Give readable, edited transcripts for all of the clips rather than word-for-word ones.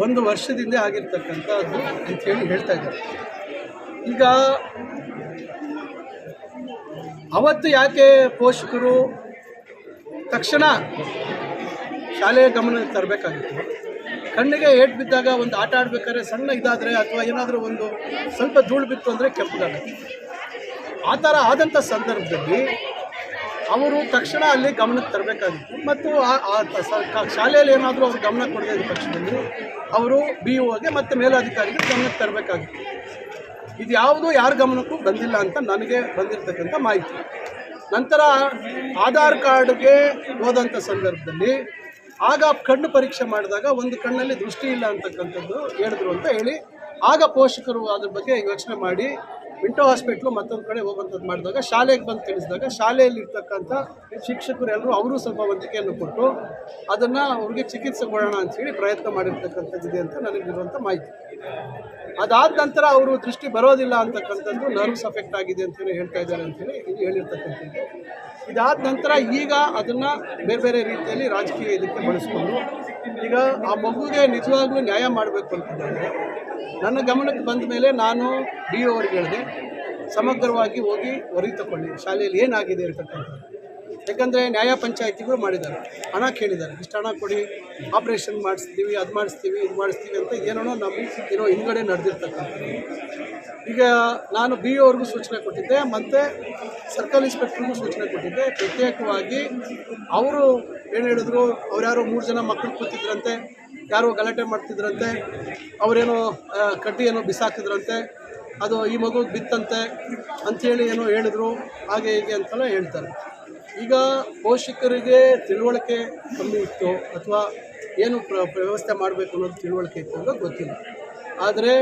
1 ವರ್ಷದಿಂದ ಆಗಿರ್ತಕ್ಕಂಥದ್ದು ಅಂಥೇಳಿ ಹೇಳ್ತಾ ಇದ್ದಾರೆ. ಈಗ ಅವತ್ತು ಯಾಕೆ ಪೋಷಕರು ತಕ್ಷಣ ಶಾಲೆಯ ಗಮನಕ್ಕೆ ತರಬೇಕಾಗಿತ್ತು? ಕಣ್ಣಿಗೆ ಏಟು ಬಿದ್ದಾಗ ಒಂದು ಆಟ ಆಡಬೇಕಾದ್ರೆ ಸಣ್ಣ ಇದಾದರೆ ಅಥವಾ ಏನಾದರೂ ಒಂದು ಸ್ವಲ್ಪ ಧೂಳು ಬಿತ್ತು ಅಂದರೆ ಕೆಂಪುಗಾಗುತ್ತೆ. ಆ ಥರ ಆದಂಥ ಸಂದರ್ಭದಲ್ಲಿ ಅವರು ತಕ್ಷಣ ಅಲ್ಲಿ ಗಮನಕ್ಕೆ ತರಬೇಕಾಗಿತ್ತು. ಮತ್ತು ಶಾಲೆಯಲ್ಲಿ ಏನಾದರೂ ಅವರು ಗಮನ ಕೊಡದೇ ಇದ್ದ ಪಕ್ಷದಲ್ಲಿ ಅವರು BOಗೆ ಮತ್ತು ಮೇಲಧಿಕಾರಿಗೆ ಗಮನಕ್ಕೆ ತರಬೇಕಾಗಿತ್ತು. ಇದು ಯಾವುದೂ ಯಾರ ಗಮನಕ್ಕೂ ಬಂದಿಲ್ಲ ಅಂತ ನನಗೆ ಬಂದಿರತಕ್ಕಂಥ ಮಾಹಿತಿ. ನಂತರ ಆಧಾರ್ ಕಾರ್ಡ್ಗೆ ಹೋದಂಥ ಸಂದರ್ಭದಲ್ಲಿ ಆಗ ಕಣ್ಣು ಪರೀಕ್ಷೆ ಮಾಡಿದಾಗ ಒಂದು ಕಣ್ಣಲ್ಲಿ ದೃಷ್ಟಿ ಇಲ್ಲ ಅಂತಕ್ಕಂಥದ್ದು ಹೇಳಿದ್ರು ಅಂತ ಹೇಳಿ ಆಗ ಪೋಷಕರು ಅದ್ರ ಬಗ್ಗೆ ಯೋಚನೆ ಮಾಡಿ ಮಿಂಟೋ ಹಾಸ್ಪಿಟ್ಲು ಮತ್ತೊಂದು ಕಡೆ ಹೋಗುವಂಥದ್ದು ಮಾಡಿದಾಗ ಶಾಲೆಗೆ ಬಂದು ತಿಳಿಸಿದಾಗ ಶಾಲೆಯಲ್ಲಿರ್ತಕ್ಕಂಥ ಶಿಕ್ಷಕರು ಎಲ್ಲರೂ ಅವರು ಸ್ವಲ್ಪ ವಂತಿಕೆಯನ್ನು ಕೊಟ್ಟು ಅದನ್ನು ಅವ್ರಿಗೆ ಚಿಕಿತ್ಸೆ ಕೊಡೋಣ ಅಂಥೇಳಿ ಪ್ರಯತ್ನ ಮಾಡಿರ್ತಕ್ಕಂಥದ್ದಿದೆ ಅಂತ ನನಗಿರುವಂಥ ಮಾಹಿತಿ. ಅದಾದ ನಂತರ ಅವರು ದೃಷ್ಟಿ ಬರೋದಿಲ್ಲ ಅಂತಕ್ಕಂಥದ್ದು ನರ್ವ್ಸ್ ಅಫೆಕ್ಟ್ ಆಗಿದೆ ಅಂತೇಳಿ ಹೇಳ್ತಾ ಇದ್ದಾರೆ ಅಂತೇಳಿ ಇದು ಹೇಳಿರ್ತಕ್ಕಂಥದ್ದು. ಇದಾದ ನಂತರ ಈಗ ಅದನ್ನು ಬೇರೆ ಬೇರೆ ರೀತಿಯಲ್ಲಿ ರಾಜಕೀಯ ಇದಕ್ಕೆ ಬಳಸ್ಕೊಂಡು ಈಗ ಆ ಮಗುಗೆ ನಿಜವಾಗ್ಲೂ ನ್ಯಾಯ ಮಾಡಬೇಕು ಅಂತಂದರೆ ನನ್ನ ಗಮನಕ್ಕೆ ಬಂದ ಮೇಲೆ ನಾನು DO ಅವ್ರಿಗೆ ಹೇಳಿದೆ, ಸಮಗ್ರವಾಗಿ ಹೋಗಿ ವರದಿ ತಗೊಳ್ಳಿ ಶಾಲೆಯಲ್ಲಿ ಏನಾಗಿದೆ ಅಂತಕ್ಕಂಥದ್ದು. ಯಾಕಂದರೆ ನ್ಯಾಯ ಪಂಚಾಯಿತಿಗಳು ಮಾಡಿದ್ದಾರೆ, ಹಣ ಕೇಳಿದ್ದಾರೆ, ಇಷ್ಟು ಹಣ ಕೊಡಿ, ಆಪ್ರೇಷನ್ ಮಾಡಿಸ್ತೀವಿ, ಅದು ಮಾಡಿಸ್ತೀವಿ, ಇದು ಮಾಡಿಸ್ತೀವಿ ಅಂತ ಏನೋ ನಮ್ಮ ಹಿಂದ್ಗಡೆ ನಡೆದಿರ್ತಕ್ಕಂಥದ್ದು. ಈಗ ನಾನು BO ಅವ್ರಿಗೂ ಸೂಚನೆ ಕೊಟ್ಟಿದ್ದೆ ಮತ್ತು ಸರ್ಕಲ್ ಇನ್ಸ್ಪೆಕ್ಟ್ರಿಗೂ ಸೂಚನೆ ಕೊಟ್ಟಿದ್ದೆ. ಪ್ರತ್ಯೇಕವಾಗಿ ಅವರು ಏನು ಹೇಳಿದ್ರು, ಅವ್ರ್ಯಾರೋ 3 ಜನ ಮಕ್ಕಳು ಕೂತಿದ್ರಂತೆ, ಯಾರೋ ಗಲಾಟೆ ಮಾಡ್ತಿದ್ರಂತೆ, ಅವರೇನೋ ಕಡ್ಡಿ ಏನೋ ಬಿಸಾಕಿದ್ರಂತೆ, ಅದು ಈ ಮಗುಗೆ ಬಿತ್ತಂತೆ ಅಂಥೇಳಿ ಏನೋ ಹೇಳಿದ್ರು, ಹಾಗೆ ಹೀಗೆ ಅಂತೆಲ್ಲ ಹೇಳ್ತಾರೆ. ಈಗ ಪೋಷಕರಿಗೆ ತಿಳುವಳಿಕೆ ಕಮ್ಮಿ ಇತ್ತು ಅಥವಾ ಏನು ವ್ಯವಸ್ಥೆ ಮಾಡಬೇಕು ಅನ್ನೋದು ತಿಳುವಳಿಕೆ ಇತ್ತು ಅನ್ನೋದು ಗೊತ್ತಿಲ್ಲ. ಆದರೆ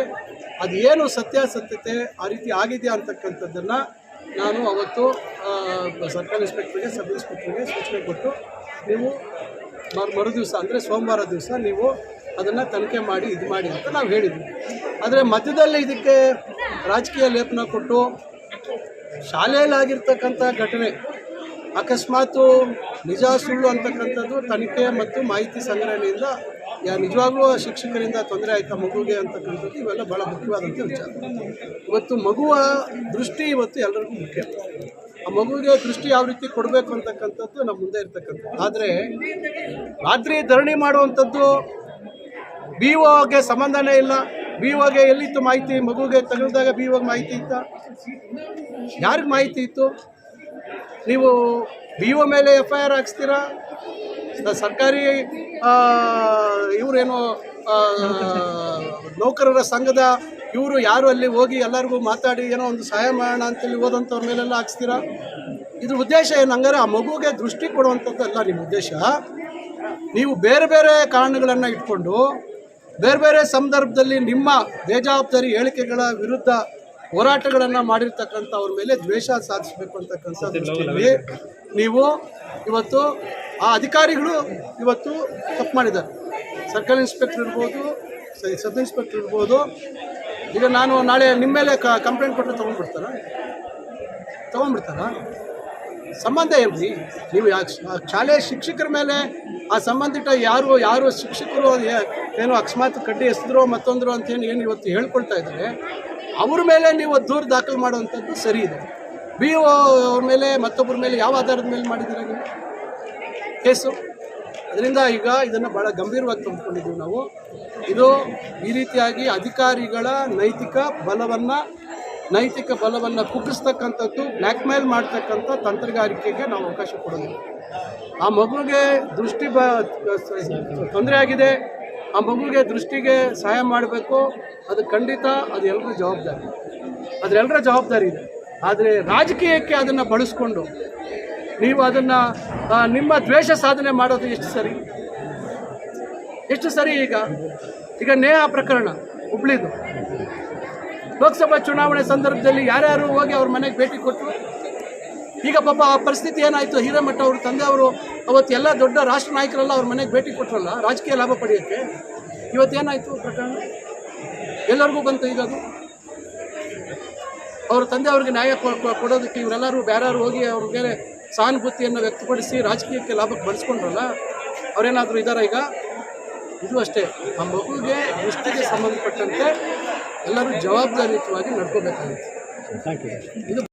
ಅದೇನು ಸತ್ಯಾಸತ್ಯತೆ ಆ ರೀತಿ ಆಗಿದೆಯಾ ಅಂತಕ್ಕಂಥದ್ದನ್ನು ನಾನು ಅವತ್ತು ಸರ್ಕಲ್ ಇನ್ಸ್ಪೆಕ್ಟ್ರಿಗೆ, ಸಬ್ ಇನ್ಸ್ಪೆಕ್ಟ್ರಿಗೆ ಸೂಚನೆ ಕೊಟ್ಟು ನೀವು ಮರುದಿವಸ ಅಂದರೆ ಸೋಮವಾರ ದಿವಸ ನೀವು ಅದನ್ನು ತನಿಖೆ ಮಾಡಿ ಇದು ಮಾಡಿ ಅಂತ ನಾವು ಹೇಳಿದ್ವಿ. ಆದರೆ ಮಧ್ಯದಲ್ಲಿ ಇದಕ್ಕೆ ರಾಜಕೀಯ ಲೇಪನ ಕೊಟ್ಟು ಶಾಲೆಯಲ್ಲಾಗಿರ್ತಕ್ಕಂಥ ಘಟನೆ ಅಕಸ್ಮಾತು ನಿಜ ಸುಳ್ಳು ಅಂತಕ್ಕಂಥದ್ದು ತನಿಖೆ ಮತ್ತು ಮಾಹಿತಿ ಸಂಗ್ರಹಣೆಯಿಂದ ನಿಜವಾಗ್ಲೂ ಶಿಕ್ಷಕರಿಂದ ತೊಂದರೆ ಆಯಿತಾ ಮಗುಗೆ ಅಂತಕ್ಕಂಥದ್ದು ಇವೆಲ್ಲ ಭಾಳ ಮುಖ್ಯವಾದಂಥ ವಿಚಾರ. ಇವತ್ತು ಮಗುವ ದೃಷ್ಟಿ ಇವತ್ತು ಎಲ್ಲರಿಗೂ ಮುಖ್ಯ. ಆ ಮಗುವಿಗೆ ದೃಷ್ಟಿ ಯಾವ ರೀತಿ ಕೊಡಬೇಕು ಅಂತಕ್ಕಂಥದ್ದು ನಮ್ಮ ಮುಂದೆ ಇರ್ತಕ್ಕಂಥದ್ದು. ಆದರೆ ರಾತ್ರಿ ಧರಣಿ ಮಾಡುವಂಥದ್ದು BOಗೆ ಸಂಬಂಧನೇ ಇಲ್ಲ. BOಗೆ ಎಲ್ಲಿತ್ತು ಮಾಹಿತಿ? ಮಗುಗೆ ತಗಲಿದಾಗ BOಗೆ ಮಾಹಿತಿ ಇತ್ತಾ? ಯಾರಿಗೆ ಮಾಹಿತಿ ಇತ್ತು? ನೀವು BO ಮೇಲೆ FIR ಹಾಕ್ಸ್ತೀರಾ? ಸರ್ಕಾರಿ ಇವರೇನು ನೌಕರರ ಸಂಘದ ಇವರು ಯಾರು ಅಲ್ಲಿ ಹೋಗಿ ಎಲ್ಲರಿಗೂ ಮಾತಾಡಿ ಏನೋ ಒಂದು ಸಹಾಯ ಮಾಡೋಣ ಅಂತೇಳಿ ಹೋದಂಥವ್ರ ಮೇಲೆಲ್ಲ ಹಾಕ್ಸ್ತೀರಾ? ಇದ್ರ ಉದ್ದೇಶ ಏನು? ಹಂಗಾರೆ ಆ ಮಗುಗೆ ದೃಷ್ಟಿ ಕೊಡುವಂಥದ್ದಲ್ಲ ನಿಮ್ಮ ಉದ್ದೇಶ. ನೀವು ಬೇರೆ ಬೇರೆ ಕಾರಣಗಳನ್ನು ಇಟ್ಕೊಂಡು ಬೇರೆ ಬೇರೆ ಸಂದರ್ಭದಲ್ಲಿ ನಿಮ್ಮ ಬೇಜವಾಬ್ದಾರಿ ಹೇಳಿಕೆಗಳ ವಿರುದ್ಧ ಹೋರಾಟಗಳನ್ನು ಮಾಡಿರ್ತಕ್ಕಂಥ ಅವ್ರ ಮೇಲೆ ದ್ವೇಷ ಸಾಧಿಸಬೇಕು ಅಂತಕ್ಕಂಥ ದೃಷ್ಟಿಯಲ್ಲಿ ನೀವು ಇವತ್ತು ಆ ಅಧಿಕಾರಿಗಳು ಇವತ್ತು ತಪ್ಪು ಮಾಡಿದ್ದಾರೆ. ಸರ್ಕಲ್ ಇನ್ಸ್ಪೆಕ್ಟರ್ ಇರ್ಬೋದು, ಸಬ್ ಇನ್ಸ್ಪೆಕ್ಟರ್ ಇರ್ಬೋದು. ಈಗ ನಾನು ನಾಳೆ ನಿಮ್ಮ ಮೇಲೆ ಕಂಪ್ಲೇಂಟ್ ಕೊಟ್ಟರೆ ತೊಗೊಂಡ್ಬಿಡ್ತಾರಾ? ಸಂಬಂಧ ಏನ್ರಿ? ನೀವು ಶಾಲೆಯ ಶಿಕ್ಷಕರ ಮೇಲೆ ಆ ಸಂಬಂಧಿತ ಯಾರು ಶಿಕ್ಷಕರು ಏನೋ ಅಕಸ್ಮಾತ್ ಕಡ್ಡಿ ಎಸೆದ್ರು ಮತ್ತೊಂದರು ಅಂತೇನು ಏನು ಇವತ್ತು ಹೇಳ್ಕೊಳ್ತಾ ಇದ್ದಾರೆ, ಅವ್ರ ಮೇಲೆ ನೀವು ದೂರು ದಾಖಲು ಮಾಡುವಂಥದ್ದು ಸರಿ ಇದೆ. BO ಅವ್ರ ಮೇಲೆ ಮತ್ತೊಬ್ಬರ ಮೇಲೆ ಯಾವ ಆಧಾರದ ಮೇಲೆ ಮಾಡಿದ್ದೀರಾ ನೀವು ಕೇಸು? ಅದರಿಂದ ಈಗ ಇದನ್ನು ಭಾಳ ಗಂಭೀರವಾಗಿ ತೆಗೆದುಕೊಂಡಿದ್ದೀವಿ ನಾವು. ಇದು ಈ ರೀತಿಯಾಗಿ ಅಧಿಕಾರಿಗಳ ನೈತಿಕ ಬಲವನ್ನು ಕುಗ್ಗಿಸ್ತಕ್ಕಂಥದ್ದು, ಬ್ಲ್ಯಾಕ್ ಮೇಲ್ ಮಾಡ್ತಕ್ಕಂಥ ತಂತ್ರಗಾರಿಕೆಗೆ ನಾವು ಅವಕಾಶ ಕೊಡೋದಿಲ್ಲ. ಆ ಮಗುಗೆ ದೃಷ್ಟಿ ತೊಂದರೆ ಆಗಿದೆ, ಆ ಮಗುಗೆ ದೃಷ್ಟಿಗೆ ಸಹಾಯ ಮಾಡಬೇಕು, ಅದು ಖಂಡಿತ ಅದು ಎಲ್ಲರ ಜವಾಬ್ದಾರಿ ಇದೆ. ಆದರೆ ರಾಜಕೀಯಕ್ಕೆ ಅದನ್ನು ಬಳಸ್ಕೊಂಡು ನೀವು ಅದನ್ನು ನಿಮ್ಮ ದ್ವೇಷ ಸಾಧನೆ ಮಾಡೋದು ಎಷ್ಟು ಸರಿ? ಈಗ ನೇಹಾ ಪ್ರಕರಣ ಹುಬ್ಳಿದು ಲೋಕಸಭಾ ಚುನಾವಣೆ ಸಂದರ್ಭದಲ್ಲಿ ಯಾರ್ಯಾರು ಹೋಗಿ ಅವ್ರ ಮನೆಗೆ ಭೇಟಿ ಕೊಟ್ಟರು. ಈಗ ಪಾಪ ಆ ಪರಿಸ್ಥಿತಿ ಏನಾಯಿತು? ಹಿರೇಮಠ ಅವ್ರ ತಂದೆಯವರು ಅವತ್ತು ಎಲ್ಲ ದೊಡ್ಡ ರಾಷ್ಟ್ರ ನಾಯಕರೆಲ್ಲ ಅವ್ರ ಮನೆಗೆ ಭೇಟಿ ಕೊಟ್ಟರಲ್ಲ ರಾಜಕೀಯ ಲಾಭ ಪಡೆಯೋಕ್ಕೆ. ಇವತ್ತೇನಾಯಿತು ಪ್ರಕರಣ? ಎಲ್ಲರಿಗೂ ಬಂತು. ಈಗ ಅದು ಅವ್ರ ತಂದೆಯವ್ರಿಗೆ ನ್ಯಾಯ ಕೊಡೋದಕ್ಕೆ ಇವರೆಲ್ಲರೂ ಬೇರೆಯವರು ಹೋಗಿ ಅವ್ರ ಮೇಲೆ ಸಹಾನುಭೂತಿಯನ್ನು ವ್ಯಕ್ತಪಡಿಸಿ ರಾಜಕೀಯಕ್ಕೆ ಲಾಭಕ್ಕೆ ಬಳಸ್ಕೊಂಡ್ರಲ್ಲ, ಅವರೇನಾದರೂ ಇದ್ದಾರಾ? ಈಗ ಇದು ಅಷ್ಟೇ, ಆ ಮಗುಗೆ ದೃಷ್ಟಿಗೆ ಸಂಬಂಧಪಟ್ಟಂತೆ ಎಲ್ಲರೂ ಜವಾಬ್ದಾರಿಯುತವಾಗಿ ನಡ್ಕೋಬೇಕಾಗುತ್ತೆ. Thank you. ಇದು